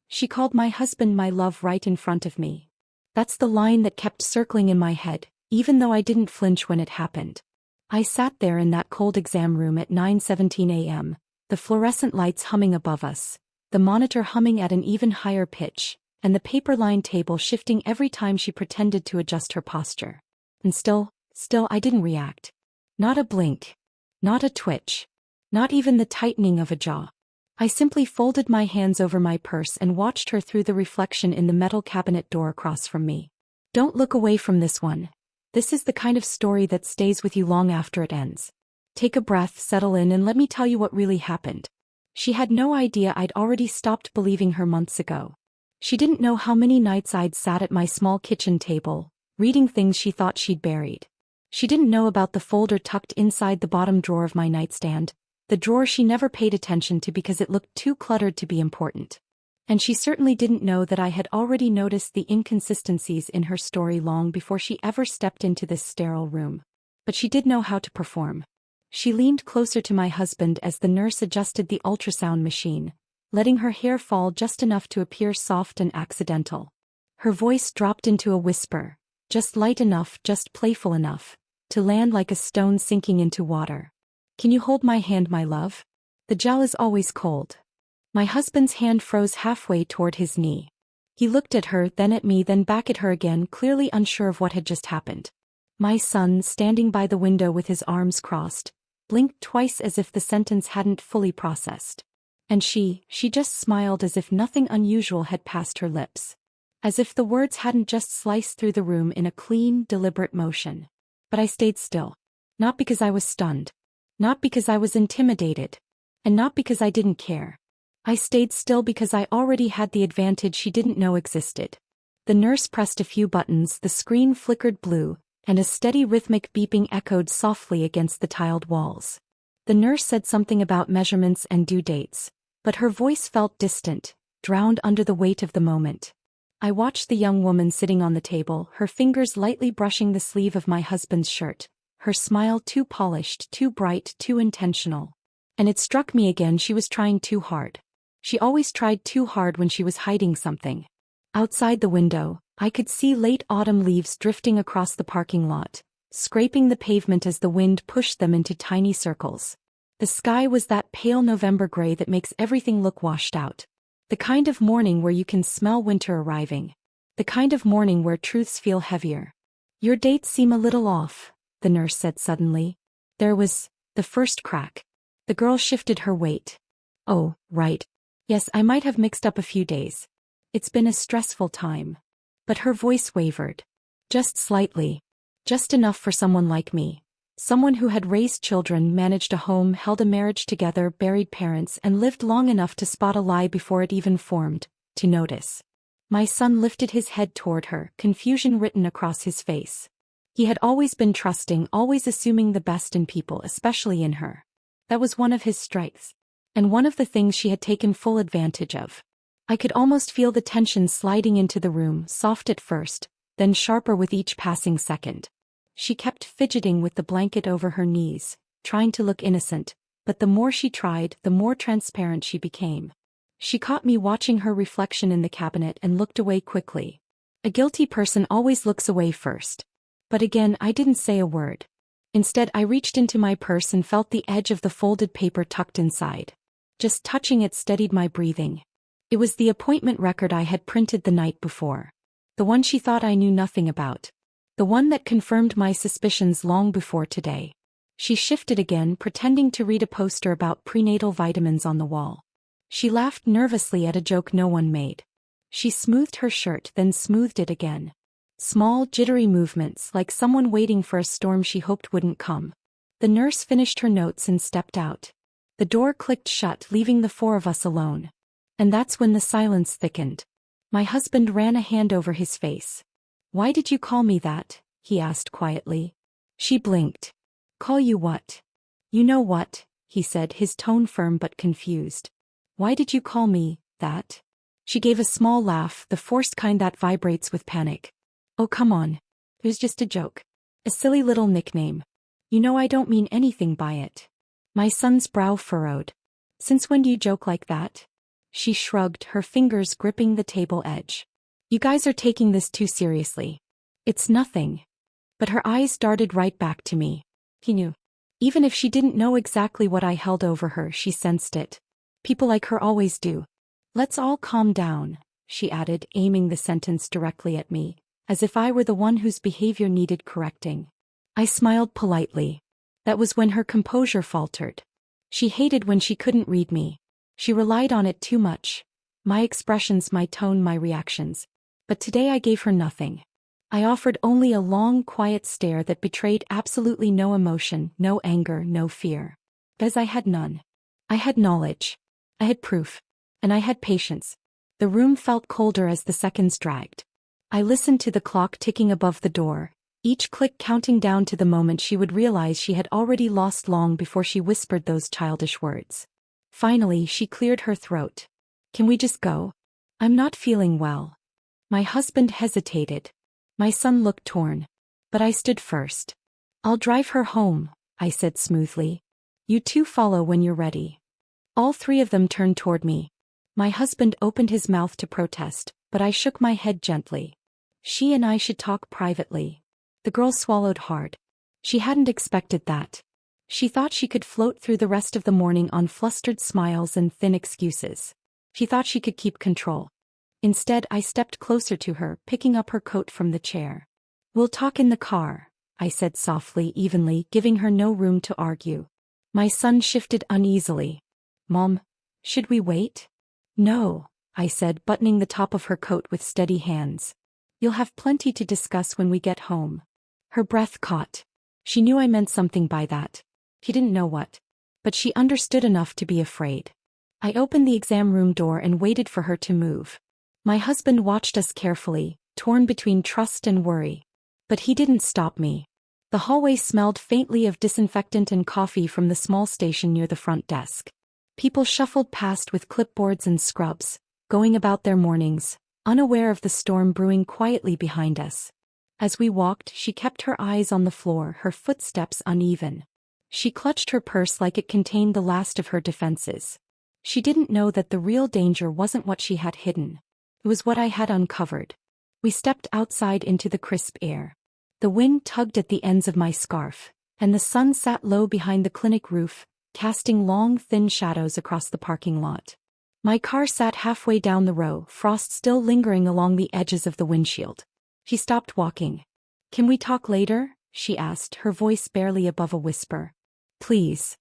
She called my husband my love right in front of me. That's the line that kept circling in my head, even though I didn't flinch when it happened. I sat there in that cold exam room at 9:17 a.m., the fluorescent lights humming above us, the monitor humming at an even higher pitch, and the paper-lined table shifting every time she pretended to adjust her posture. And still I didn't react. Not a blink. Not a twitch. Not even the tightening of a jaw. I simply folded my hands over my purse and watched her through the reflection in the metal cabinet door across from me. Don't look away from this one. This is the kind of story that stays with you long after it ends. Take a breath, settle in, and let me tell you what really happened. She had no idea I'd already stopped believing her months ago. She didn't know how many nights I'd sat at my small kitchen table, reading things she thought she'd buried. She didn't know about the folder tucked inside the bottom drawer of my nightstand, the drawer she never paid attention to because it looked too cluttered to be important. And she certainly didn't know that I had already noticed the inconsistencies in her story long before she ever stepped into this sterile room. But she did know how to perform. She leaned closer to my husband as the nurse adjusted the ultrasound machine, letting her hair fall just enough to appear soft and accidental. Her voice dropped into a whisper, just light enough, just playful enough, to land like a stone sinking into water. Can you hold my hand, my love? The gel is always cold. My husband's hand froze halfway toward his knee. He looked at her, then at me, then back at her again, clearly unsure of what had just happened. My son, standing by the window with his arms crossed, blinked twice as if the sentence hadn't fully processed. And she just smiled as if nothing unusual had passed her lips. As if the words hadn't just sliced through the room in a clean, deliberate motion. But I stayed still. Not because I was stunned. Not because I was intimidated. And not because I didn't care. I stayed still because I already had the advantage she didn't know existed. The nurse pressed a few buttons, the screen flickered blue, and a steady rhythmic beeping echoed softly against the tiled walls. The nurse said something about measurements and due dates, but her voice felt distant, drowned under the weight of the moment. I watched the young woman sitting on the table, her fingers lightly brushing the sleeve of my husband's shirt, her smile too polished, too bright, too intentional. And it struck me again, she was trying too hard. She always tried too hard when she was hiding something. Outside the window, I could see late autumn leaves drifting across the parking lot, scraping the pavement as the wind pushed them into tiny circles. The sky was that pale November gray that makes everything look washed out. The kind of morning where you can smell winter arriving. The kind of morning where truths feel heavier. Your dates seem a little off, the nurse said suddenly. There was the first crack. The girl shifted her weight. Oh, right. Yes, I might have mixed up a few days. It's been a stressful time. But her voice wavered. Just slightly. Just enough for someone like me. Someone who had raised children, managed a home, held a marriage together, buried parents, and lived long enough to spot a lie before it even formed, to notice. My son lifted his head toward her, confusion written across his face. He had always been trusting, always assuming the best in people, especially in her. That was one of his strengths. And one of the things she had taken full advantage of. I could almost feel the tension sliding into the room, soft at first, then sharper with each passing second. She kept fidgeting with the blanket over her knees, trying to look innocent, but the more she tried, the more transparent she became. She caught me watching her reflection in the cabinet and looked away quickly. A guilty person always looks away first. But again, I didn't say a word. Instead, I reached into my purse and felt the edge of the folded paper tucked inside. Just touching it steadied my breathing. It was the appointment record I had printed the night before. The one she thought I knew nothing about. The one that confirmed my suspicions long before today. She shifted again, pretending to read a poster about prenatal vitamins on the wall. She laughed nervously at a joke no one made. She smoothed her shirt, then smoothed it again. Small, jittery movements, like someone waiting for a storm she hoped wouldn't come. The nurse finished her notes and stepped out. The door clicked shut, leaving the four of us alone. And that's when the silence thickened. My husband ran a hand over his face. "Why did you call me that?" he asked quietly. She blinked. "Call you what?" "You know what," he said, his tone firm but confused. "Why did you call me that?" She gave a small laugh, the forced kind that vibrates with panic. "Oh, come on. It was just a joke. A silly little nickname. You know I don't mean anything by it." My son's brow furrowed. "Since when do you joke like that?" She shrugged, her fingers gripping the table edge. You guys are taking this too seriously. It's nothing. But her eyes darted right back to me. He knew. Even if she didn't know exactly what I held over her, she sensed it. People like her always do. Let's all calm down, she added, aiming the sentence directly at me, as if I were the one whose behavior needed correcting. I smiled politely. That was when her composure faltered. She hated when she couldn't read me. She relied on it too much. My expressions, my tone, my reactions. But today I gave her nothing. I offered only a long, quiet stare that betrayed absolutely no emotion, no anger, no fear. Because I had none. I had knowledge. I had proof. And I had patience. The room felt colder as the seconds dragged. I listened to the clock ticking above the door, each click counting down to the moment she would realize she had already lost long before she whispered those childish words. Finally, she cleared her throat. Can we just go? I'm not feeling well. My husband hesitated. My son looked torn. But I stood first. I'll drive her home, I said smoothly. You two follow when you're ready. All three of them turned toward me. My husband opened his mouth to protest, but I shook my head gently. She and I should talk privately. The girl swallowed hard. She hadn't expected that. She thought she could float through the rest of the morning on flustered smiles and thin excuses. She thought she could keep control. Instead, I stepped closer to her, picking up her coat from the chair. We'll talk in the car, I said softly, evenly, giving her no room to argue. My son shifted uneasily. Mom, should we wait? No, I said, buttoning the top of her coat with steady hands. You'll have plenty to discuss when we get home. Her breath caught. She knew I meant something by that. She didn't know what. But she understood enough to be afraid. I opened the exam room door and waited for her to move. My husband watched us carefully, torn between trust and worry. But he didn't stop me. The hallway smelled faintly of disinfectant and coffee from the small station near the front desk. People shuffled past with clipboards and scrubs, going about their mornings, unaware of the storm brewing quietly behind us. As we walked, she kept her eyes on the floor, her footsteps uneven. She clutched her purse like it contained the last of her defenses. She didn't know that the real danger wasn't what she had hidden. It was what I had uncovered. We stepped outside into the crisp air. The wind tugged at the ends of my scarf, and the sun sat low behind the clinic roof, casting long, thin shadows across the parking lot. My car sat halfway down the row, frost still lingering along the edges of the windshield. She stopped walking. Can we talk later? She asked, her voice barely above a whisper. Please.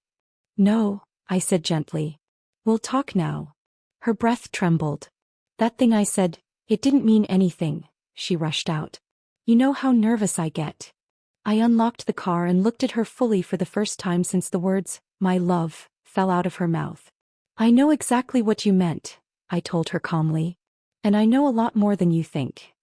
No, I said gently. We'll talk now. Her breath trembled. That thing I said, it didn't mean anything, she rushed out. You know how nervous I get. I unlocked the car and looked at her fully for the first time since the words, my love, fell out of her mouth. I know exactly what you meant, I told her calmly. And I know a lot more than you think.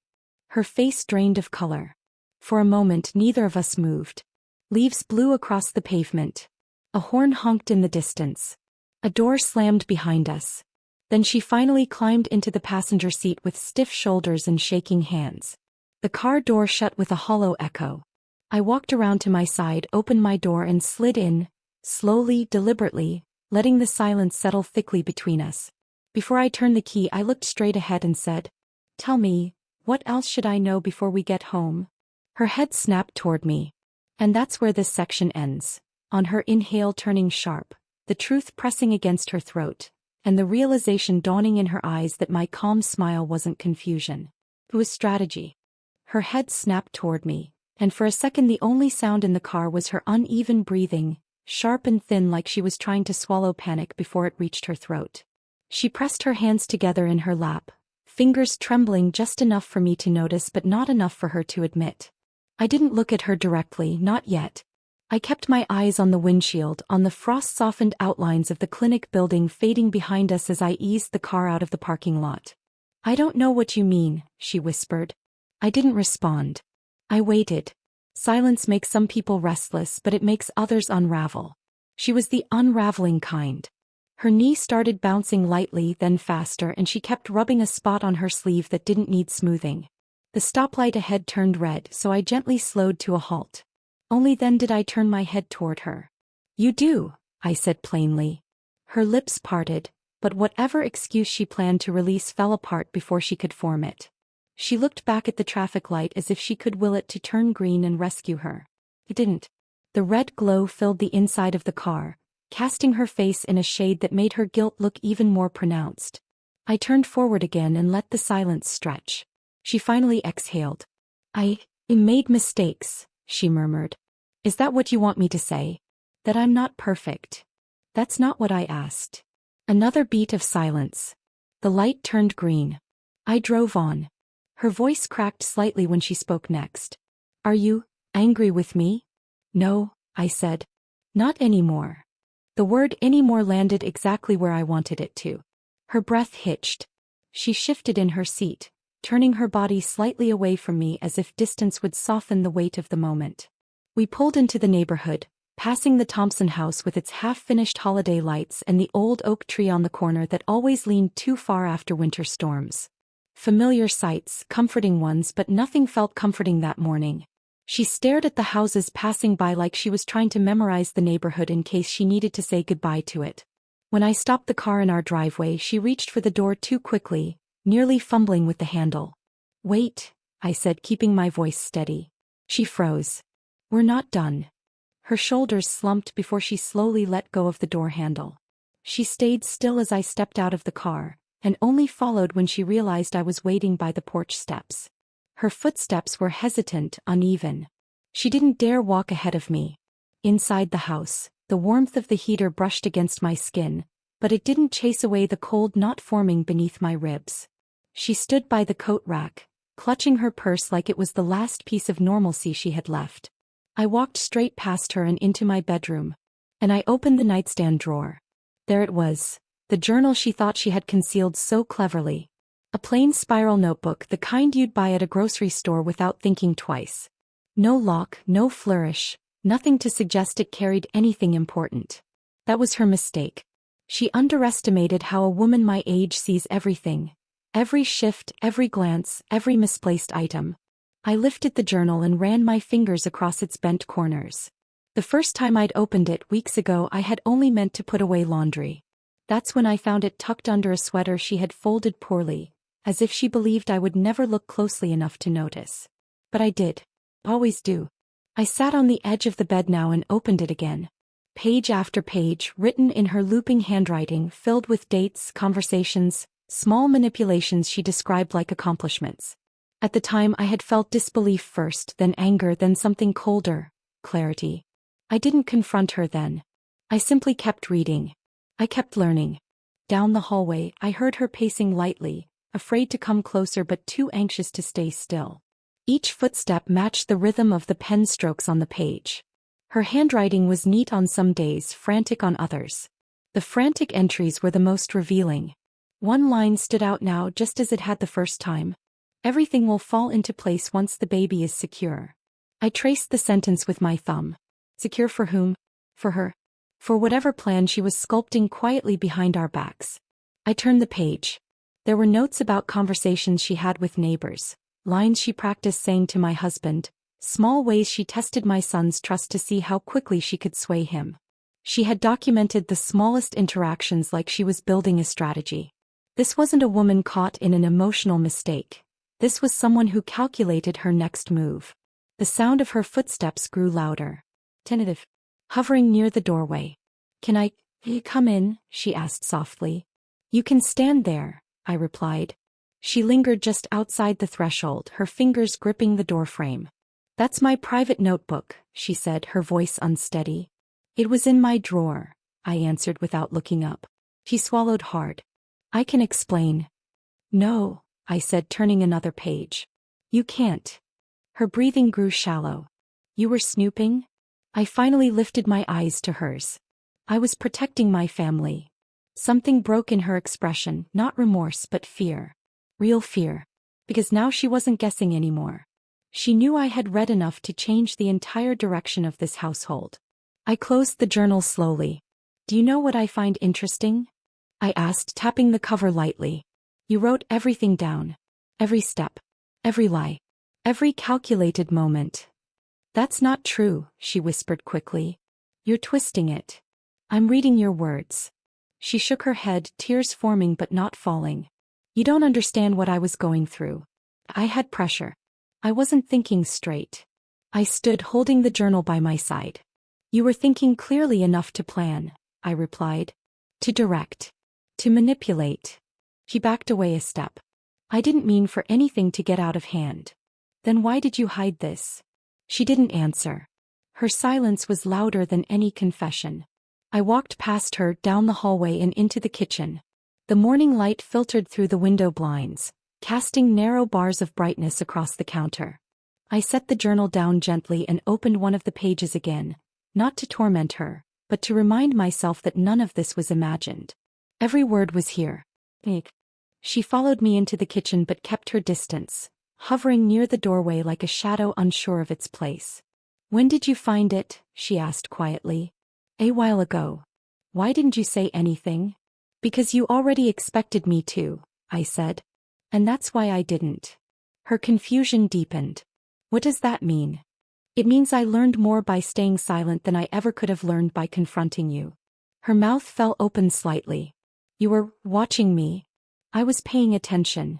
Her face drained of color. For a moment neither of us moved. Leaves blew across the pavement. A horn honked in the distance. A door slammed behind us. Then she finally climbed into the passenger seat with stiff shoulders and shaking hands. The car door shut with a hollow echo. I walked around to my side, opened my door and slid in, slowly, deliberately, letting the silence settle thickly between us. Before I turned the key, I looked straight ahead and said, Tell me, what else should I know before we get home? Her head snapped toward me. And that's where this section ends, on her inhale turning sharp, the truth pressing against her throat, and the realization dawning in her eyes that my calm smile wasn't confusion. It was strategy. Her head snapped toward me, and for a second the only sound in the car was her uneven breathing, sharp and thin like she was trying to swallow panic before it reached her throat. She pressed her hands together in her lap, fingers trembling just enough for me to notice but not enough for her to admit. I didn't look at her directly, not yet. I kept my eyes on the windshield, on the frost-softened outlines of the clinic building fading behind us as I eased the car out of the parking lot. I don't know what you mean, she whispered. I didn't respond. I waited. Silence makes some people restless, but it makes others unravel. She was the unraveling kind. Her knee started bouncing lightly, then faster, and she kept rubbing a spot on her sleeve that didn't need smoothing. The stoplight ahead turned red, so I gently slowed to a halt. Only then did I turn my head toward her. You do, I said plainly. Her lips parted, but whatever excuse she planned to release fell apart before she could form it. She looked back at the traffic light as if she could will it to turn green and rescue her. It didn't. The red glow filled the inside of the car, casting her face in a shade that made her guilt look even more pronounced. I turned forward again and let the silence stretch. She finally exhaled. I made mistakes, she murmured. Is that what you want me to say? That I'm not perfect? That's not what I asked. Another beat of silence. The light turned green. I drove on. Her voice cracked slightly when she spoke next. Are you angry with me? No, I said. Not anymore. The word anymore landed exactly where I wanted it to. Her breath hitched. She shifted in her seat, turning her body slightly away from me as if distance would soften the weight of the moment. We pulled into the neighborhood, passing the Thompson house with its half-finished holiday lights and the old oak tree on the corner that always leaned too far after winter storms. Familiar sights, comforting ones, but nothing felt comforting that morning. She stared at the houses passing by like she was trying to memorize the neighborhood in case she needed to say goodbye to it. When I stopped the car in our driveway, she reached for the door too quickly, nearly fumbling with the handle. Wait, I said, keeping my voice steady. She froze. We're not done. Her shoulders slumped before she slowly let go of the door handle. She stayed still as I stepped out of the car, and only followed when she realized I was waiting by the porch steps. Her footsteps were hesitant, uneven. She didn't dare walk ahead of me. Inside the house, the warmth of the heater brushed against my skin, but it didn't chase away the cold knot forming beneath my ribs. She stood by the coat rack, clutching her purse like it was the last piece of normalcy she had left. I walked straight past her and into my bedroom, and I opened the nightstand drawer. There it was, the journal she thought she had concealed so cleverly. A plain spiral notebook, the kind you'd buy at a grocery store without thinking twice. No lock, no flourish, nothing to suggest it carried anything important. That was her mistake. She underestimated how a woman my age sees everything. Every shift, every glance, every misplaced item. I lifted the journal and ran my fingers across its bent corners. The first time I'd opened it weeks ago, I had only meant to put away laundry. That's when I found it tucked under a sweater she had folded poorly, as if she believed I would never look closely enough to notice. But I did. Always do. I sat on the edge of the bed now and opened it again. Page after page, written in her looping handwriting, filled with dates, conversations, small manipulations she described like accomplishments. At the time I had felt disbelief first, then anger, then something colder, clarity. I didn't confront her then. I simply kept reading. I kept learning. Down the hallway, I heard her pacing lightly, afraid to come closer but too anxious to stay still. Each footstep matched the rhythm of the pen strokes on the page. Her handwriting was neat on some days, frantic on others. The frantic entries were the most revealing. One line stood out now just as it had the first time. Everything will fall into place once the baby is secure. I traced the sentence with my thumb. Secure for whom? For her. For whatever plan she was sculpting quietly behind our backs. I turned the page. There were notes about conversations she had with neighbors, lines she practiced saying to my husband, small ways she tested my son's trust to see how quickly she could sway him. She had documented the smallest interactions like she was building a strategy. This wasn't a woman caught in an emotional mistake. This was someone who calculated her next move. The sound of her footsteps grew louder. Tentative. Hovering near the doorway. Can I come in? She asked softly. You can stand there, I replied. She lingered just outside the threshold, her fingers gripping the doorframe. That's my private notebook, she said, her voice unsteady. It was in my drawer, I answered without looking up. She swallowed hard. I can explain. No, I said, turning another page. You can't. Her breathing grew shallow. You were snooping? I finally lifted my eyes to hers. I was protecting my family. Something broke in her expression, not remorse but fear. Real fear. Because now she wasn't guessing anymore. She knew I had read enough to change the entire direction of this household. I closed the journal slowly. Do you know what I find interesting? I asked, tapping the cover lightly. You wrote everything down. Every step. Every lie. Every calculated moment. That's not true, she whispered quickly. You're twisting it. I'm reading your words. She shook her head, tears forming but not falling. You don't understand what I was going through. I had pressure. I wasn't thinking straight. I stood holding the journal by my side. You were thinking clearly enough to plan, I replied. To direct. To manipulate. She backed away a step. I didn't mean for anything to get out of hand. Then why did you hide this? She didn't answer. Her silence was louder than any confession. I walked past her, down the hallway and into the kitchen. The morning light filtered through the window blinds, casting narrow bars of brightness across the counter. I set the journal down gently and opened one of the pages again, not to torment her, but to remind myself that none of this was imagined. Every word was here. She followed me into the kitchen but kept her distance, hovering near the doorway like a shadow unsure of its place. When did you find it? She asked quietly. A while ago. Why didn't you say anything? Because you already expected me to, I said. And that's why I didn't. Her confusion deepened. What does that mean? It means I learned more by staying silent than I ever could have learned by confronting you. Her mouth fell open slightly. You were watching me. I was paying attention.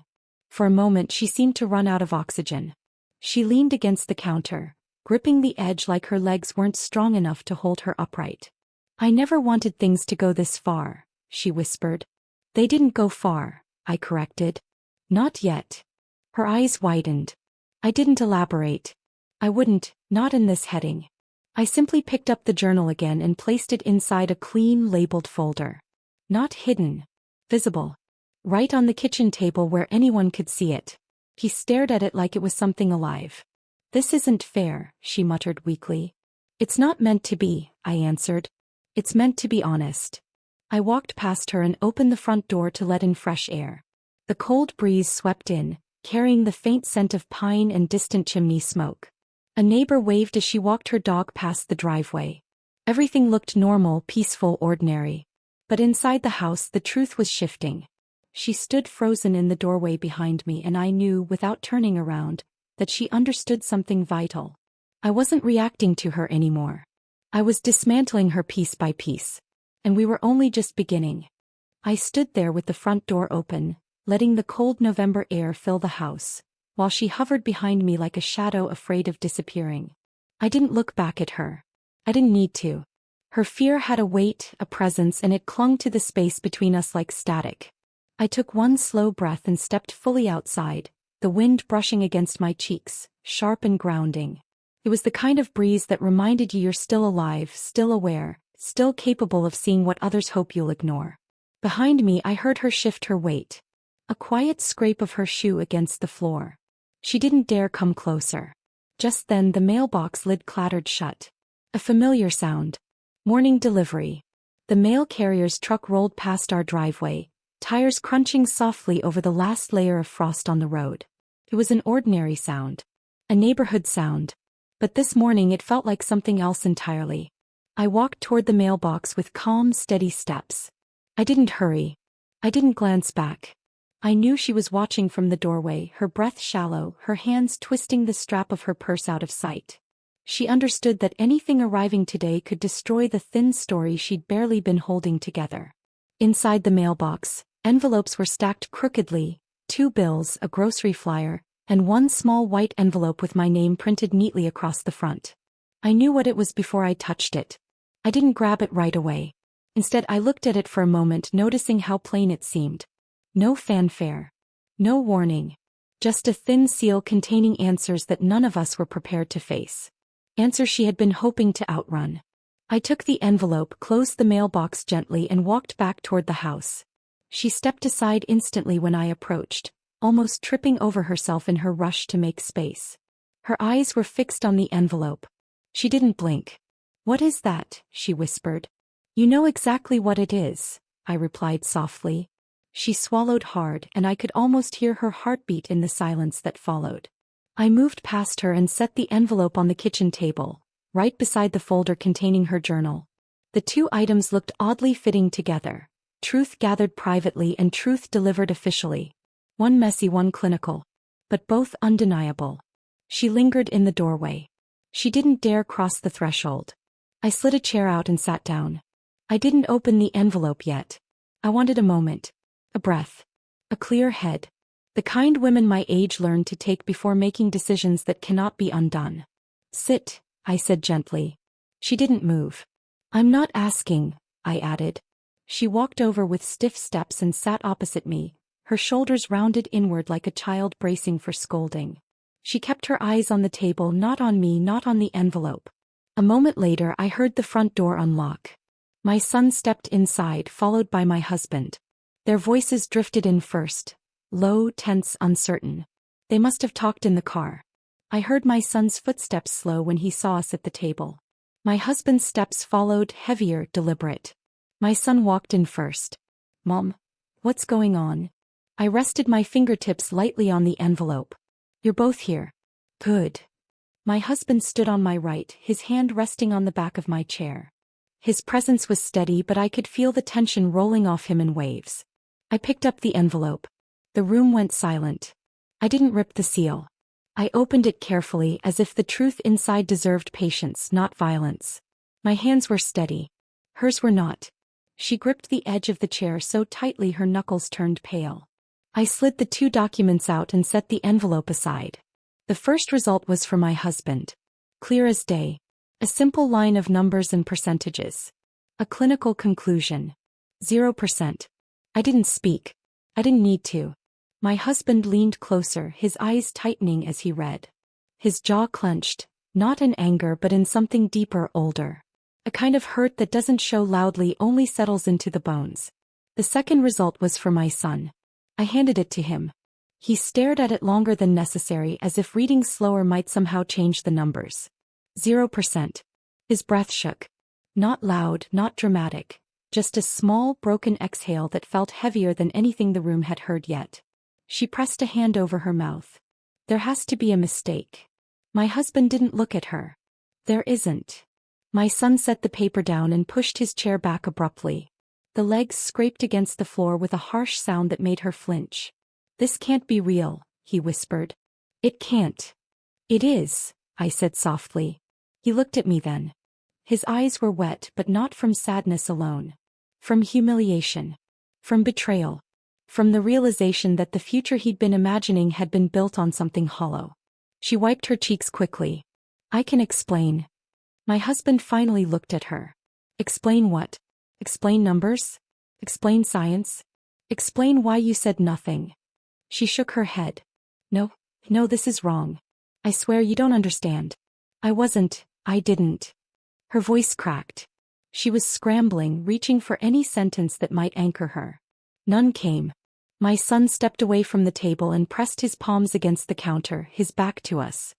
For a moment she seemed to run out of oxygen. She leaned against the counter, gripping the edge like her legs weren't strong enough to hold her upright. I never wanted things to go this far, she whispered. They didn't go far, I corrected. Not yet. Her eyes widened. I didn't elaborate. I wouldn't, not in this heading. I simply picked up the journal again and placed it inside a clean, labeled folder. Not hidden. Visible. Right on the kitchen table where anyone could see it. He stared at it like it was something alive. This isn't fair, she muttered weakly. It's not meant to be, I answered. It's meant to be honest. I walked past her and opened the front door to let in fresh air. The cold breeze swept in, carrying the faint scent of pine and distant chimney smoke. A neighbor waved as she walked her dog past the driveway. Everything looked normal, peaceful, ordinary. But inside the house the truth was shifting. She stood frozen in the doorway behind me and I knew, without turning around, that she understood something vital. I wasn't reacting to her anymore. I was dismantling her piece by piece. And we were only just beginning. I stood there with the front door open, letting the cold November air fill the house, while she hovered behind me like a shadow afraid of disappearing. I didn't look back at her. I didn't need to. Her fear had a weight, a presence, and it clung to the space between us like static. I took one slow breath and stepped fully outside, the wind brushing against my cheeks, sharp and grounding. It was the kind of breeze that reminded you you're still alive, still aware, still capable of seeing what others hope you'll ignore. Behind me I heard her shift her weight. A quiet scrape of her shoe against the floor. She didn't dare come closer. Just then the mailbox lid clattered shut. A familiar sound. Morning delivery. The mail carrier's truck rolled past our driveway, tires crunching softly over the last layer of frost on the road. It was an ordinary sound. A neighborhood sound. But this morning it felt like something else entirely. I walked toward the mailbox with calm, steady steps. I didn't hurry. I didn't glance back. I knew she was watching from the doorway, her breath shallow, her hands twisting the strap of her purse out of sight. She understood that anything arriving today could destroy the thin story she'd barely been holding together. Inside the mailbox, envelopes were stacked crookedly, 2 bills, a grocery flyer, and one small white envelope with my name printed neatly across the front. I knew what it was before I touched it. I didn't grab it right away. Instead I looked at it for a moment, noticing how plain it seemed. No fanfare. No warning. Just a thin seal containing answers that none of us were prepared to face. Answers she had been hoping to outrun. I took the envelope, closed the mailbox gently and walked back toward the house. She stepped aside instantly when I approached, almost tripping over herself in her rush to make space. Her eyes were fixed on the envelope. She didn't blink. "What is that?" she whispered. "You know exactly what it is," I replied softly. She swallowed hard and I could almost hear her heartbeat in the silence that followed. I moved past her and set the envelope on the kitchen table, right beside the folder containing her journal. The 2 items looked oddly fitting together. Truth gathered privately and truth delivered officially. One messy, one clinical. But both undeniable. She lingered in the doorway. She didn't dare cross the threshold. I slid a chair out and sat down. I didn't open the envelope yet. I wanted a moment. A breath. A clear head. The kind women my age learn to take before making decisions that cannot be undone. Sit, I said gently. She didn't move. I'm not asking, I added. She walked over with stiff steps and sat opposite me, her shoulders rounded inward like a child bracing for scolding. She kept her eyes on the table, not on me, not on the envelope. A moment later I heard the front door unlock. My son stepped inside, followed by my husband. Their voices drifted in first, low, tense, uncertain. They must have talked in the car. I heard my son's footsteps slow when he saw us at the table. My husband's steps followed, heavier, deliberate. My son walked in first. Mom, what's going on? I rested my fingertips lightly on the envelope. You're both here. Good. My husband stood on my right, his hand resting on the back of my chair. His presence was steady, but I could feel the tension rolling off him in waves. I picked up the envelope. The room went silent. I didn't rip the seal. I opened it carefully, as if the truth inside deserved patience, not violence. My hands were steady. Hers were not. She gripped the edge of the chair so tightly her knuckles turned pale. I slid the 2 documents out and set the envelope aside. The first result was for my husband. Clear as day. A simple line of numbers and percentages. A clinical conclusion. 0%. I didn't speak. I didn't need to. My husband leaned closer, his eyes tightening as he read. His jaw clenched, not in anger but in something deeper, older. A kind of hurt that doesn't show loudly, only settles into the bones. The second result was for my son. I handed it to him. He stared at it longer than necessary, as if reading slower might somehow change the numbers. 0%. His breath shook. Not loud, not dramatic. Just a small, broken exhale that felt heavier than anything the room had heard yet. She pressed a hand over her mouth. There has to be a mistake. My husband didn't look at her. There isn't. My son set the paper down and pushed his chair back abruptly. The legs scraped against the floor with a harsh sound that made her flinch. This can't be real, he whispered. It can't. It is, I said softly. He looked at me then. His eyes were wet, but not from sadness alone. From humiliation. From betrayal. From the realization that the future he'd been imagining had been built on something hollow. She wiped her cheeks quickly. I can explain. My husband finally looked at her. Explain what? Explain numbers? Explain science? Explain why you said nothing. She shook her head. No, this is wrong. I swear you don't understand. I didn't. Her voice cracked. She was scrambling, reaching for any sentence that might anchor her. None came. My son stepped away from the table and pressed his palms against the counter, his back to us.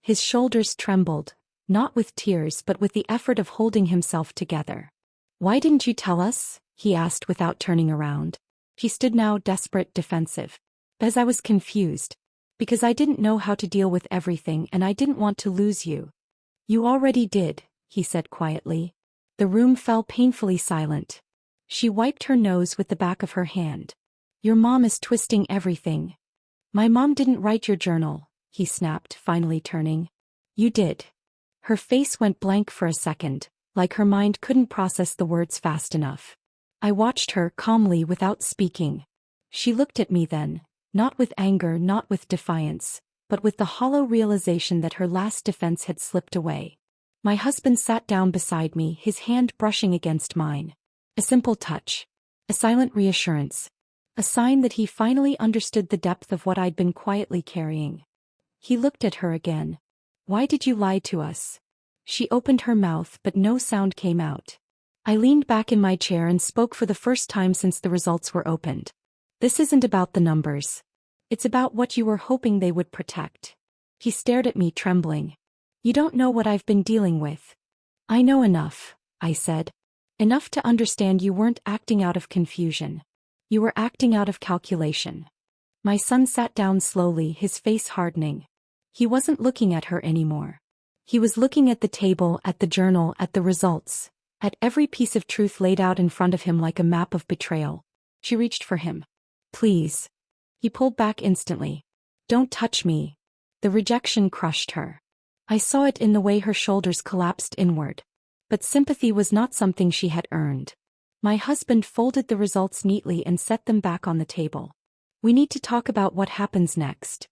His shoulders trembled, not with tears but with the effort of holding himself together. Why didn't you tell us? He asked without turning around. He stood now desperate, defensive. Because I was confused. Because I didn't know how to deal with everything and I didn't want to lose you. You already did, he said quietly. The room fell painfully silent. She wiped her nose with the back of her hand. Your mom is twisting everything. My mom didn't write your journal, he snapped, finally turning. You did. Her face went blank for a second, like her mind couldn't process the words fast enough. I watched her calmly without speaking. She looked at me then, not with anger, not with defiance, but with the hollow realization that her last defense had slipped away. My husband sat down beside me, his hand brushing against mine. A simple touch. A silent reassurance. A sign that he finally understood the depth of what I'd been quietly carrying. He looked at her again. Why did you lie to us? She opened her mouth but no sound came out. I leaned back in my chair and spoke for the first time since the results were opened. This isn't about the numbers. It's about what you were hoping they would protect. He stared at me, trembling. You don't know what I've been dealing with. I know enough, I said. Enough to understand you weren't acting out of confusion. You were acting out of calculation. My son sat down slowly, his face hardening. He wasn't looking at her anymore. He was looking at the table, at the journal, at the results, at every piece of truth laid out in front of him like a map of betrayal. She reached for him. Please. He pulled back instantly. Don't touch me. The rejection crushed her. I saw it in the way her shoulders collapsed inward. But sympathy was not something she had earned. My husband folded the results neatly and set them back on the table. We need to talk about what happens next.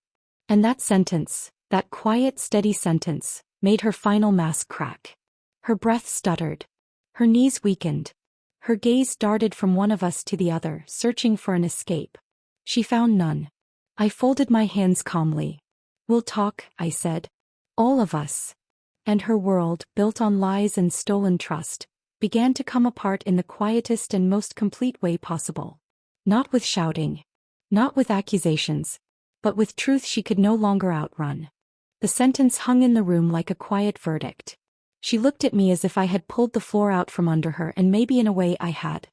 And that sentence, that quiet, steady sentence, made her final mask crack. Her breath stuttered. Her knees weakened. Her gaze darted from one of us to the other, searching for an escape. She found none. I folded my hands calmly. We'll talk, I said. All of us. And her world, built on lies and stolen trust, began to come apart in the quietest and most complete way possible. Not with shouting. Not with accusations. But with truth she could no longer outrun. The sentence hung in the room like a quiet verdict. She looked at me as if I had pulled the floor out from under her, and maybe in a way I had.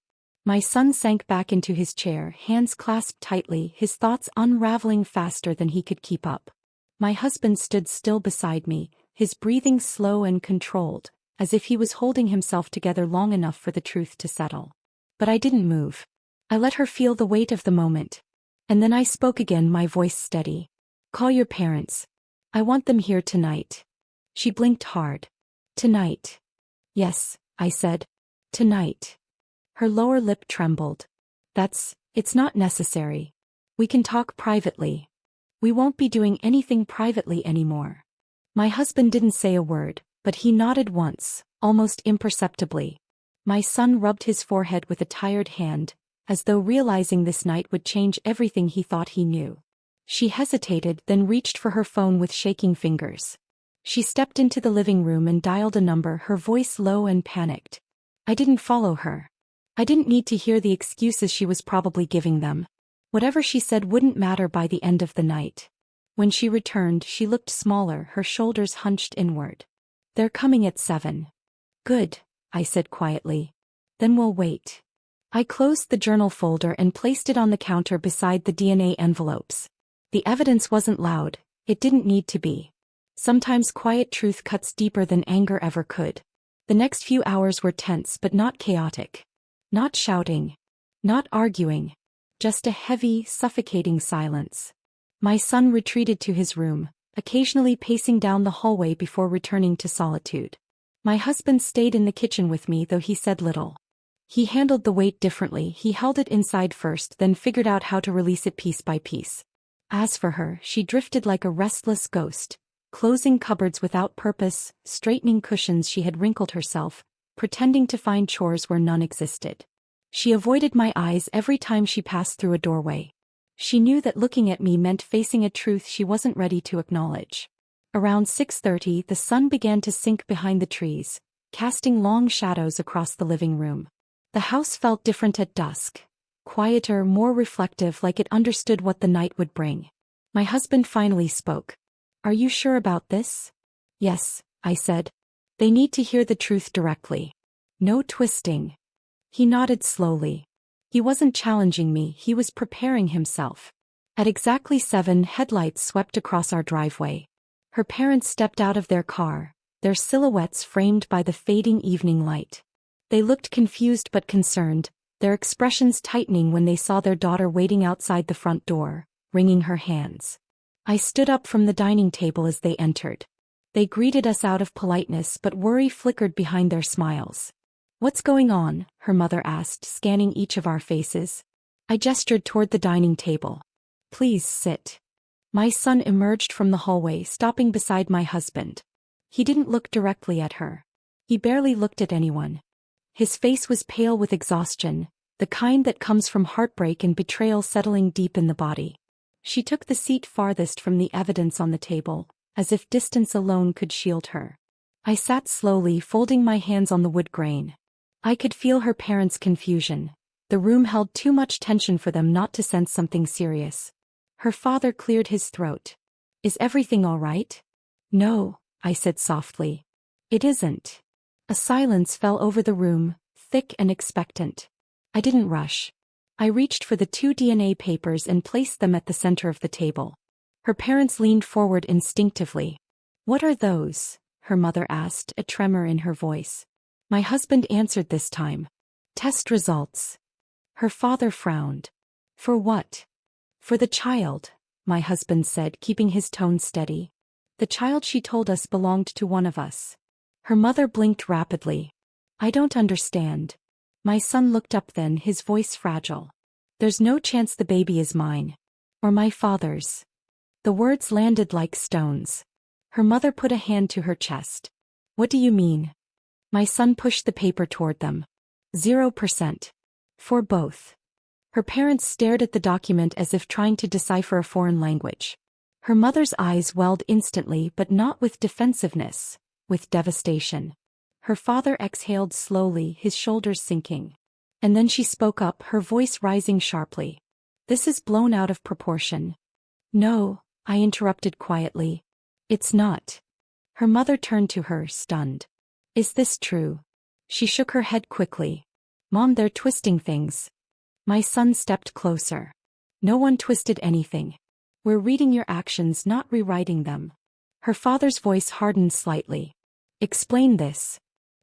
My son sank back into his chair, hands clasped tightly, his thoughts unraveling faster than he could keep up. My husband stood still beside me, his breathing slow and controlled, as if he was holding himself together long enough for the truth to settle. But I didn't move. I let her feel the weight of the moment. And then I spoke again, my voice steady. Call your parents. I want them here tonight. She blinked hard. Tonight. Yes, I said. Tonight. Her lower lip trembled. It's not necessary. We can talk privately. We won't be doing anything privately anymore. My husband didn't say a word, but he nodded once, almost imperceptibly. My son rubbed his forehead with a tired hand, as though realizing this night would change everything he thought he knew. She hesitated, then reached for her phone with shaking fingers. She stepped into the living room and dialed a number, her voice low and panicked. I didn't follow her. I didn't need to hear the excuses she was probably giving them. Whatever she said wouldn't matter by the end of the night. When she returned, she looked smaller, her shoulders hunched inward. They're coming at 7. Good, I said quietly. Then we'll wait. I closed the journal folder and placed it on the counter beside the DNA envelopes. The evidence wasn't loud, it didn't need to be. Sometimes quiet truth cuts deeper than anger ever could. The next few hours were tense but not chaotic. Not shouting. Not arguing. Just a heavy, suffocating silence. My son retreated to his room, occasionally pacing down the hallway before returning to solitude. My husband stayed in the kitchen with me, though he said little. He handled the weight differently. He held it inside first, then figured out how to release it piece by piece. As for her, she drifted like a restless ghost, closing cupboards without purpose, straightening cushions she had wrinkled herself, pretending to find chores where none existed. She avoided my eyes every time she passed through a doorway. She knew that looking at me meant facing a truth she wasn't ready to acknowledge. Around 6:30, the sun began to sink behind the trees, casting long shadows across the living room. The house felt different at dusk. Quieter, more reflective, like it understood what the night would bring. My husband finally spoke. Are you sure about this? Yes, I said. They need to hear the truth directly. No twisting. He nodded slowly. He wasn't challenging me, he was preparing himself. At exactly 7, headlights swept across our driveway. Her parents stepped out of their car, their silhouettes framed by the fading evening light. They looked confused but concerned, their expressions tightening when they saw their daughter waiting outside the front door, wringing her hands. I stood up from the dining table as they entered. They greeted us out of politeness, but worry flickered behind their smiles. What's going on? Her mother asked, scanning each of our faces. I gestured toward the dining table. Please sit. My son emerged from the hallway, stopping beside my husband. He didn't look directly at her. He barely looked at anyone. His face was pale with exhaustion, the kind that comes from heartbreak and betrayal settling deep in the body. She took the seat farthest from the evidence on the table, as if distance alone could shield her. I sat slowly, folding my hands on the wood grain. I could feel her parents' confusion. The room held too much tension for them not to sense something serious. Her father cleared his throat. Is everything all right? No, I said softly. It isn't. A silence fell over the room, thick and expectant. I didn't rush. I reached for the 2 DNA papers and placed them at the center of the table. Her parents leaned forward instinctively. What are those? Her mother asked, a tremor in her voice. My husband answered this time. Test results. Her father frowned. For what? For the child, my husband said, keeping his tone steady. The child she told us belonged to one of us. Her mother blinked rapidly. I don't understand. My son looked up then, his voice fragile. There's no chance the baby is mine. Or my father's. The words landed like stones. Her mother put a hand to her chest. What do you mean? My son pushed the paper toward them. 0%. For both. Her parents stared at the document as if trying to decipher a foreign language. Her mother's eyes welled instantly, but not with defensiveness, with devastation. Her father exhaled slowly, his shoulders sinking. And then she spoke up, her voice rising sharply. This is blown out of proportion. No, I interrupted quietly. It's not. Her mother turned to her, stunned. Is this true? She shook her head quickly. Mom, they're twisting things. My son stepped closer. No one twisted anything. We're reading your actions, not rewriting them. Her father's voice hardened slightly. Explain this.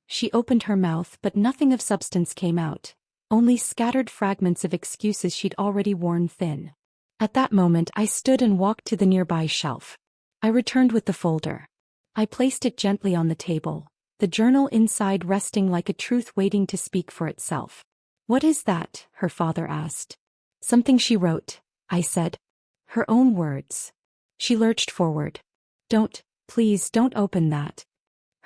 She opened her mouth, but nothing of substance came out. Only scattered fragments of excuses she'd already worn thin. At that moment I stood and walked to the nearby shelf. I returned with the folder. I placed it gently on the table, the journal inside resting like a truth waiting to speak for itself. What is that? Her father asked. Something she wrote, I said. Her own words. She lurched forward. Please don't open that.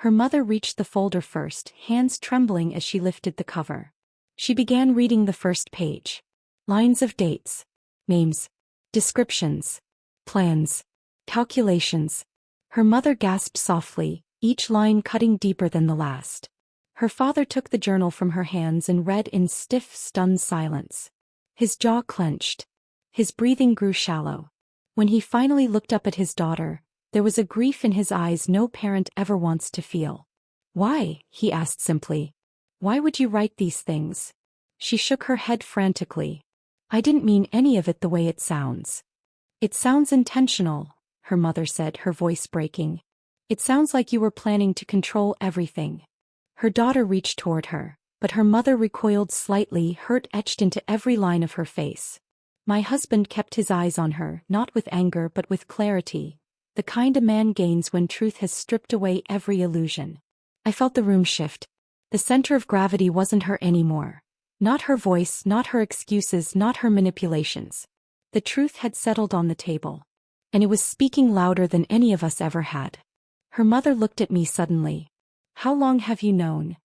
Her mother reached the folder first, hands trembling as she lifted the cover. She began reading the first page. Lines of dates, names, descriptions, plans, calculations. Her mother gasped softly, each line cutting deeper than the last. Her father took the journal from her hands and read in stiff, stunned silence. His jaw clenched. His breathing grew shallow. When he finally looked up at his daughter, there was a grief in his eyes no parent ever wants to feel. Why? He asked simply. Why would you write these things? She shook her head frantically. I didn't mean any of it the way it sounds. It sounds intentional, her mother said, her voice breaking. It sounds like you were planning to control everything. Her daughter reached toward her, but her mother recoiled slightly, hurt etched into every line of her face. My husband kept his eyes on her, not with anger but with clarity, the kind a man gains when truth has stripped away every illusion. I felt the room shift. The center of gravity wasn't her anymore. Not her voice, not her excuses, not her manipulations. The truth had settled on the table. And it was speaking louder than any of us ever had. Her mother looked at me suddenly. How long have you known?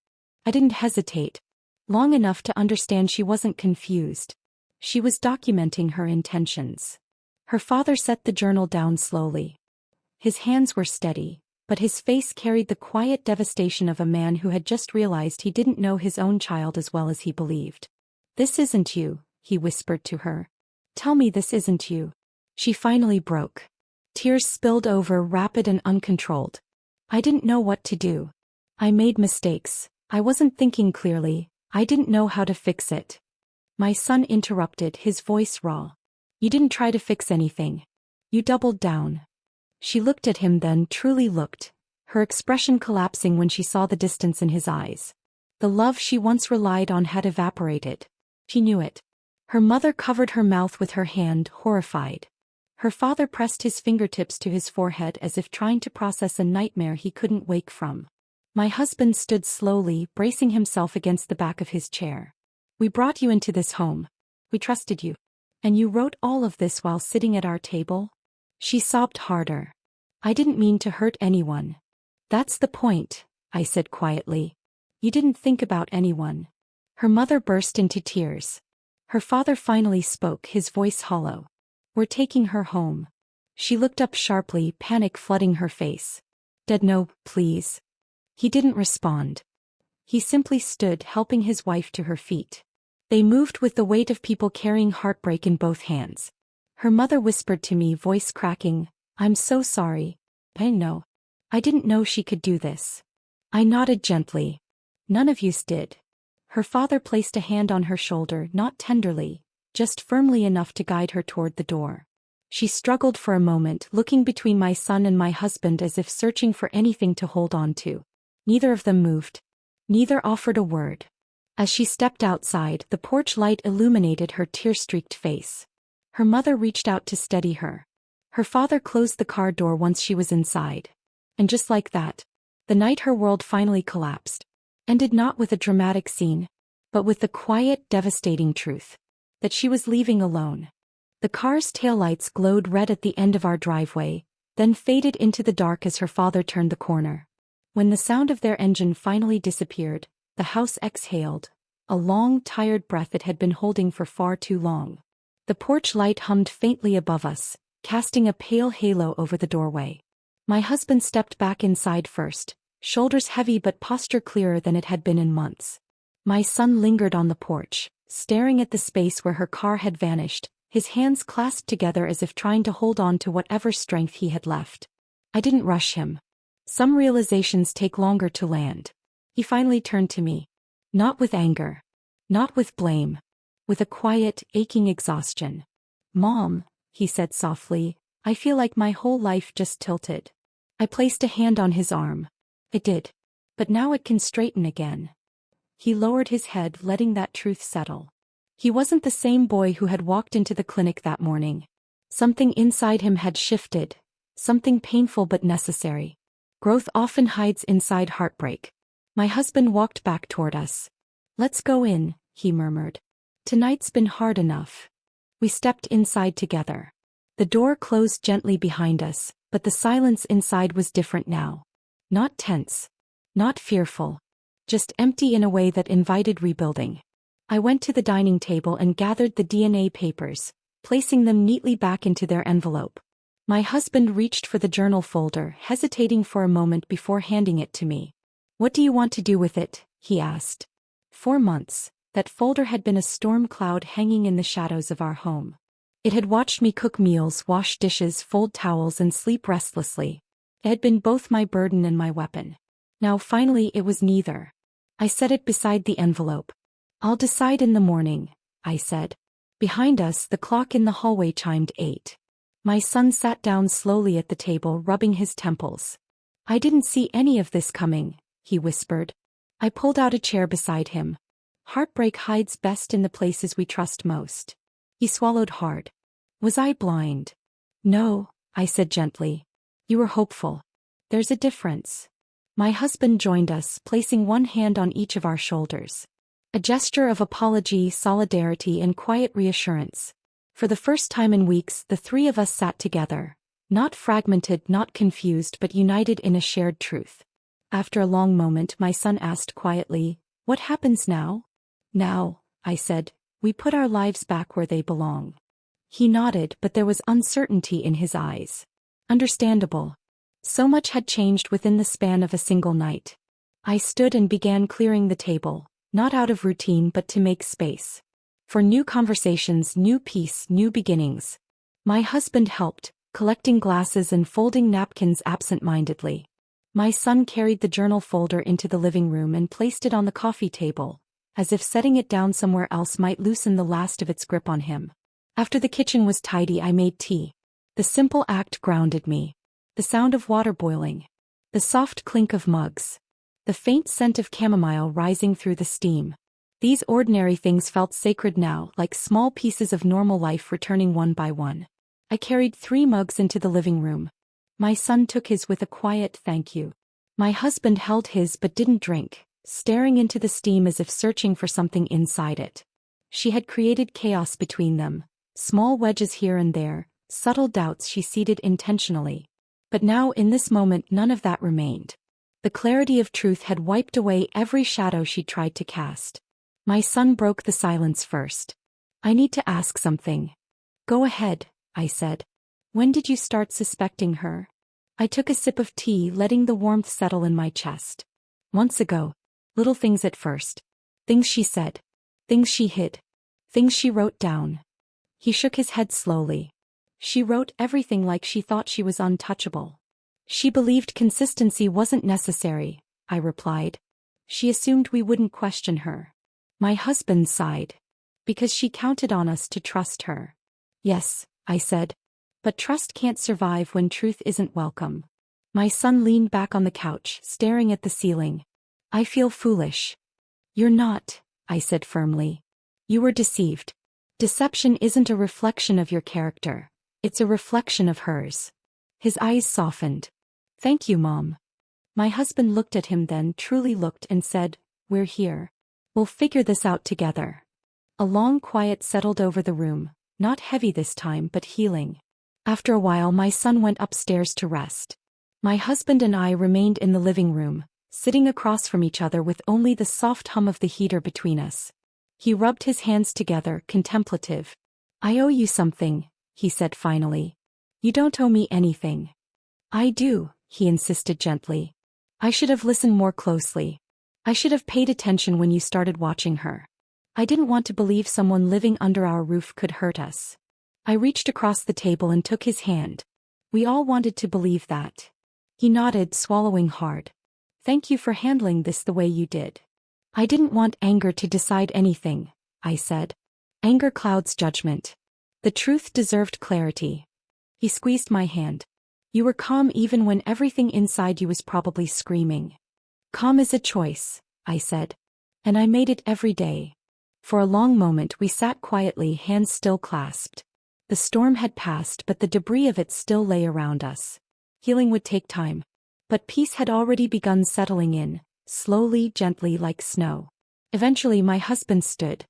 I didn't hesitate. Long enough to understand she wasn't confused. She was documenting her intentions. Her father set the journal down slowly. His hands were steady, but his face carried the quiet devastation of a man who had just realized he didn't know his own child as well as he believed. This isn't you, he whispered to her. Tell me this isn't you. She finally broke. Tears spilled over, rapid and uncontrolled. I didn't know what to do. I made mistakes. I wasn't thinking clearly. I didn't know how to fix it. My son interrupted, his voice raw. You didn't try to fix anything. You doubled down. She looked at him then, truly looked, her expression collapsing when she saw the distance in his eyes. The love she once relied on had evaporated. She knew it. Her mother covered her mouth with her hand, horrified. Her father pressed his fingertips to his forehead as if trying to process a nightmare he couldn't wake from. My husband stood slowly, bracing himself against the back of his chair. We brought you into this home. We trusted you. And you wrote all of this while sitting at our table? She sobbed harder. I didn't mean to hurt anyone. That's the point, I said quietly. You didn't think about anyone. Her mother burst into tears. Her father finally spoke, his voice hollow. We're taking her home. She looked up sharply, panic flooding her face. Dad, no, please. He didn't respond. He simply stood, helping his wife to her feet. They moved with the weight of people carrying heartbreak in both hands. Her mother whispered to me, voice cracking, I'm so sorry. I know. I didn't know she could do this. I nodded gently. None of yous did. Her father placed a hand on her shoulder, not tenderly, just firmly enough to guide her toward the door. She struggled for a moment, looking between my son and my husband as if searching for anything to hold on to. Neither of them moved. Neither offered a word. As she stepped outside, the porch light illuminated her tear-streaked face. Her mother reached out to steady her. Her father closed the car door once she was inside. And just like that, the night her world finally collapsed. Ended not with a dramatic scene, but with the quiet, devastating truth that she was leaving alone. The car's taillights glowed red at the end of our driveway, then faded into the dark as her father turned the corner. When the sound of their engine finally disappeared, the house exhaled, a long, tired breath it had been holding for far too long. The porch light hummed faintly above us, casting a pale halo over the doorway. My husband stepped back inside first, shoulders heavy but posture clearer than it had been in months. My son lingered on the porch, staring at the space where her car had vanished, his hands clasped together as if trying to hold on to whatever strength he had left. I didn't rush him. Some realizations take longer to land. He finally turned to me. Not with anger. Not with blame. With a quiet, aching exhaustion. "Mom," he said softly, "I feel like my whole life just tilted." I placed a hand on his arm. "It did. But now it can straighten again." He lowered his head, letting that truth settle. He wasn't the same boy who had walked into the clinic that morning. Something inside him had shifted. Something painful but necessary. Growth often hides inside heartbreak. My husband walked back toward us. "Let's go in," he murmured. "Tonight's been hard enough." We stepped inside together. The door closed gently behind us, but the silence inside was different now. Not tense. Not fearful. Just empty in a way that invited rebuilding. I went to the dining table and gathered the DNA papers, placing them neatly back into their envelope. My husband reached for the journal folder, hesitating for a moment before handing it to me. "What do you want to do with it?" he asked. For months, that folder had been a storm cloud hanging in the shadows of our home. It had watched me cook meals, wash dishes, fold towels, and sleep restlessly. It had been both my burden and my weapon. Now finally it was neither. I set it beside the envelope. "I'll decide in the morning," I said. Behind us, the clock in the hallway chimed 8. My son sat down slowly at the table, rubbing his temples. "I didn't see any of this coming," he whispered. I pulled out a chair beside him. "Heartbreak hides best in the places we trust most." He swallowed hard. "Was I blind?" "No," I said gently. "You were hopeful. There's a difference." My husband joined us, placing one hand on each of our shoulders. A gesture of apology, solidarity, and quiet reassurance. For the first time in weeks, the three of us sat together. Not fragmented, not confused, but united in a shared truth. After a long moment, my son asked quietly, "What happens now?" "Now," I said, "we put our lives back where they belong." He nodded, but there was uncertainty in his eyes. Understandable. So much had changed within the span of a single night. I stood and began clearing the table, not out of routine but to make space. For new conversations, new peace, new beginnings. My husband helped, collecting glasses and folding napkins absent-mindedly. My son carried the journal folder into the living room and placed it on the coffee table, as if setting it down somewhere else might loosen the last of its grip on him. After the kitchen was tidy, I made tea. The simple act grounded me. The sound of water boiling. The soft clink of mugs. The faint scent of chamomile rising through the steam. These ordinary things felt sacred now, like small pieces of normal life returning one by one. I carried 3 mugs into the living room. My son took his with a quiet "thank you." My husband held his but didn't drink, staring into the steam as if searching for something inside it. She had created chaos between them, small wedges here and there, subtle doubts she seeded intentionally. But now in this moment none of that remained. The clarity of truth had wiped away every shadow she tried to cast. My son broke the silence first. "I need to ask something." "Go ahead," I said. "When did you start suspecting her?" I took a sip of tea, letting the warmth settle in my chest. "Months ago. Little things at first. Things she said. Things she hid. Things she wrote down." He shook his head slowly. "She wrote everything like she thought she was untouchable. She believed consistency wasn't necessary," I replied. "She assumed we wouldn't question her." My husband sighed. "Because she counted on us to trust her." "Yes," I said. "But trust can't survive when truth isn't welcome." My son leaned back on the couch, staring at the ceiling. "I feel foolish." "You're not," I said firmly. "You were deceived. Deception isn't a reflection of your character. It's a reflection of hers." His eyes softened. "Thank you, Mom." My husband looked at him, then truly looked, and said, "We're here." We'll figure this out together. A long quiet settled over the room, not heavy this time but healing. After a while my son went upstairs to rest. My husband and I remained in the living room, sitting across from each other with only the soft hum of the heater between us. He rubbed his hands together, contemplative. "I owe you something," he said finally. "You don't owe me anything." "I do," he insisted gently. "I should have listened more closely. I should have paid attention when you started watching her. I didn't want to believe someone living under our roof could hurt us." I reached across the table and took his hand. "We all wanted to believe that." He nodded, swallowing hard. "Thank you for handling this the way you did." "I didn't want anger to decide anything," I said. "Anger clouds judgment. The truth deserved clarity." He squeezed my hand. "You were calm even when everything inside you was probably screaming." "Calm is a choice," I said. "And I made it every day." For a long moment we sat quietly, hands still clasped. The storm had passed but the debris of it still lay around us. Healing would take time. But peace had already begun settling in, slowly, gently like snow. Eventually my husband stood.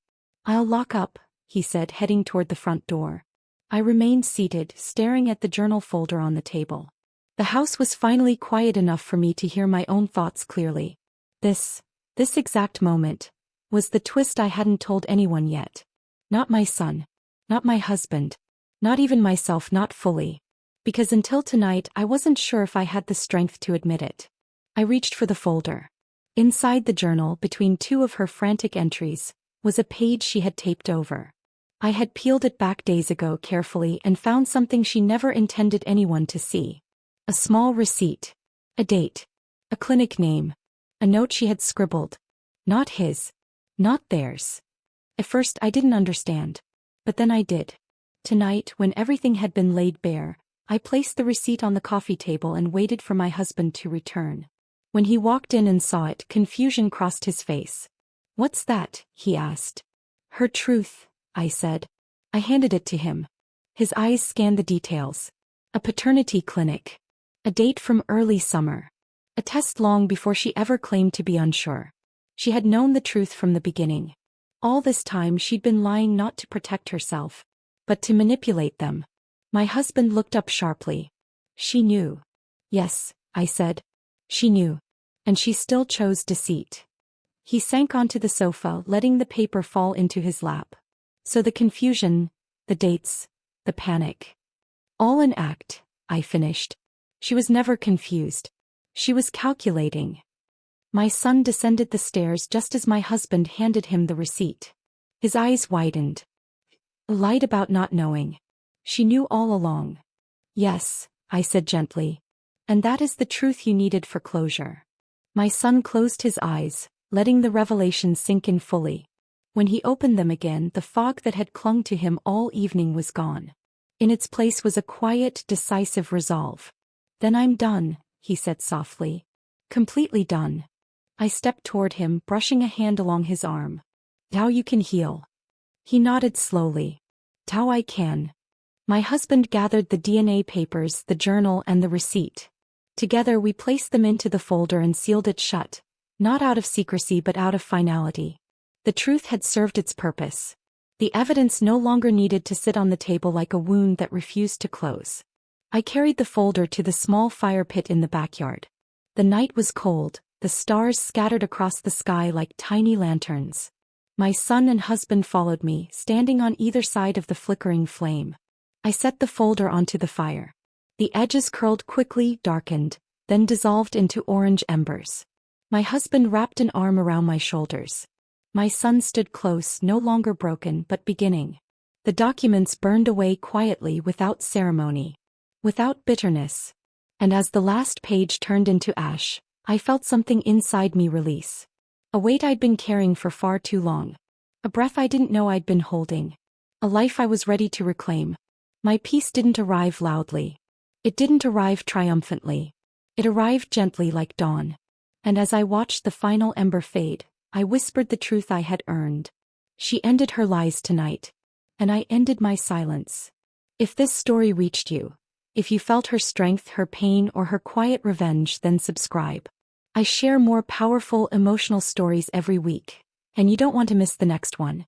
"I'll lock up," he said, heading toward the front door. I remained seated, staring at the journal folder on the table. The house was finally quiet enough for me to hear my own thoughts clearly. This exact moment, was the twist I hadn't told anyone yet. Not my son. Not my husband. Not even myself, not fully. Because until tonight I wasn't sure if I had the strength to admit it. I reached for the folder. Inside the journal, between two of her frantic entries, was a page she had taped over. I had peeled it back days ago carefully and found something she never intended anyone to see. A small receipt. A date. A clinic name. A note she had scribbled. Not his. Not theirs. At first I didn't understand. But then I did. Tonight, when everything had been laid bare, I placed the receipt on the coffee table and waited for my husband to return. When he walked in and saw it, confusion crossed his face. "What's that?" he asked. "Her truth," I said. I handed it to him. His eyes scanned the details. A paternity clinic. A date from early summer. A test long before she ever claimed to be unsure. She had known the truth from the beginning. All this time she'd been lying not to protect herself, but to manipulate them. My husband looked up sharply. "She knew." "Yes," I said. "She knew. And she still chose deceit." He sank onto the sofa, letting the paper fall into his lap. So the confusion, the dates, the panic. All an act, I finished. She was never confused. She was calculating. My son descended the stairs just as my husband handed him the receipt. His eyes widened. Lied about not knowing. She knew all along. "Yes," I said gently. "And that is the truth you needed for closure." My son closed his eyes, letting the revelation sink in fully. When he opened them again, the fog that had clung to him all evening was gone. In its place was a quiet, decisive resolve. "Then I'm done," he said softly. "Completely done." I stepped toward him, brushing a hand along his arm. "Now you can heal." He nodded slowly. "Now I can." My husband gathered the DNA papers, the journal, and the receipt. Together we placed them into the folder and sealed it shut, not out of secrecy but out of finality. The truth had served its purpose. The evidence no longer needed to sit on the table like a wound that refused to close. I carried the folder to the small fire pit in the backyard. The night was cold, the stars scattered across the sky like tiny lanterns. My son and husband followed me, standing on either side of the flickering flame. I set the folder onto the fire. The edges curled quickly, darkened, then dissolved into orange embers. My husband wrapped an arm around my shoulders. My son stood close, no longer broken but beginning. The documents burned away quietly, without ceremony. Without bitterness. And as the last page turned into ash, I felt something inside me release. A weight I'd been carrying for far too long. A breath I didn't know I'd been holding. A life I was ready to reclaim. My peace didn't arrive loudly. It didn't arrive triumphantly. It arrived gently like dawn. And as I watched the final ember fade, I whispered the truth I had earned. She ended her lies tonight. And I ended my silence. If this story reached you, if you felt her strength, her pain, or her quiet revenge, then subscribe. I share more powerful emotional stories every week. And you don't want to miss the next one.